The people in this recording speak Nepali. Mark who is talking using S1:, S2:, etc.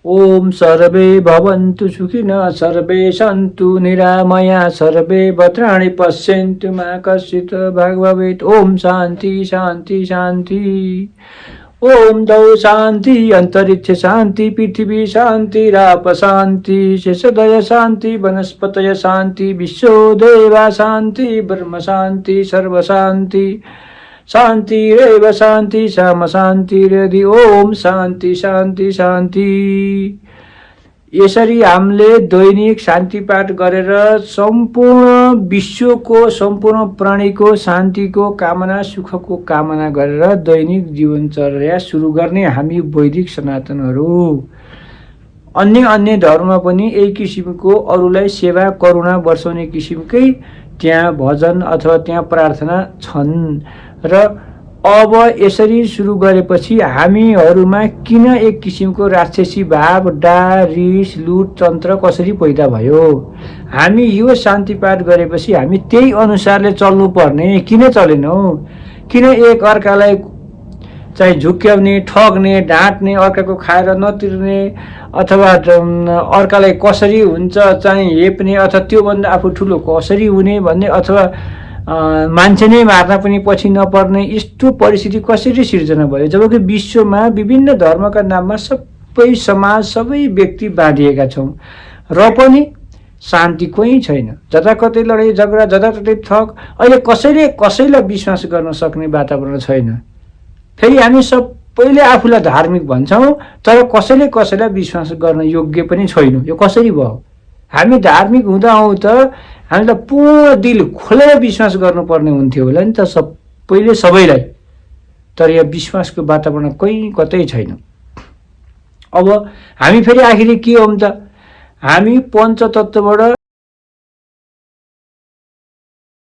S1: ओम सर्वे भवन्तु सुखिनः सर्वे सन्तु निरामया सर्वे भद्राणि पश्यन्तु मा कश्चित् भाग् भवेत्। ओम शान्ति शान्ति शान्ति। ओम दौ शान्ति अंतरिक्ष शान्ति पृथ्वी शान्ति राप शान्ति शेषदय शान्ति वनस्पतय शान्ति विश्वो देवा शान्ति ब्रह्म शान्ति सर्व शान्ति शान्तिरेव शान्ति साम शान्तिरेधि। ओम शान्ति शान्ति शान्ति। यसरी हामीले दैनिक शान्ति पाठ गरेर सम्पूर्ण विश्वको सम्पूर्ण प्राणीको शान्तिको कामना सुखको कामना गरेर दैनिक जीवनचर्या सुरु गर्ने हामी वैदिक सनातनहरू। अन्य अन्य धर्ममा पनि यही किसिमको अरूलाई सेवा करुणा वर्षाउने किसिमकै त्यहाँ भजन अथवा त्यहाँ प्रार्थना छन्। र अब यसरी सुरु गरेपछि हामीहरूमा किन एक किसिमको राक्षसी भाव डाह रिस लुट तन्त्र कसरी पैदा भयो? हामी यो शान्ति पाठ गरेपछि हामी त्यही अनुसारले चल्नुपर्ने किन चलेनौँ? किन एक अर्कालाई चाहिँ झुक्क्याउने ठग्ने ढाँट्ने अर्काको खाएर नतिर्ने अथवा अर्कालाई कसरी हुन्छ चाहिँ हेप्ने अथवा त्योभन्दा आफू ठुलो कसरी हुने भन्ने अथवा मान्छे नै मार्न पनि पछि नपर्ने यस्तो परिस्थिति कसरी सिर्जना भयो? जबकि विश्वमा विभिन्न धर्मका नाममा सबै समाज सबै व्यक्ति बाँधिएका छौँ र पनि शान्ति कोही छैन। जताकतै लडाइँ झगडा जताततै ठग। अहिले कसैले कसैलाई विश्वास गर्न सक्ने वातावरण छैन। फेरि हामी सबैले आफूलाई धार्मिक भन्छौँ तर कसैले कसैलाई विश्वास गर्न योग्य पनि छैनौँ। यो कसरी भयो? हामी धार्मिक हुँदा हौँ त हामीलाई पूर्ण दिल खोलेर विश्वास गर्नुपर्ने हुन्थ्यो होला नि त सबैले सबैलाई। तर यो विश्वासको वातावरण कहीँ कतै छैन। अब हामी फेरि आखिरी के हौँ त? हामी पञ्चतत्त्वबाट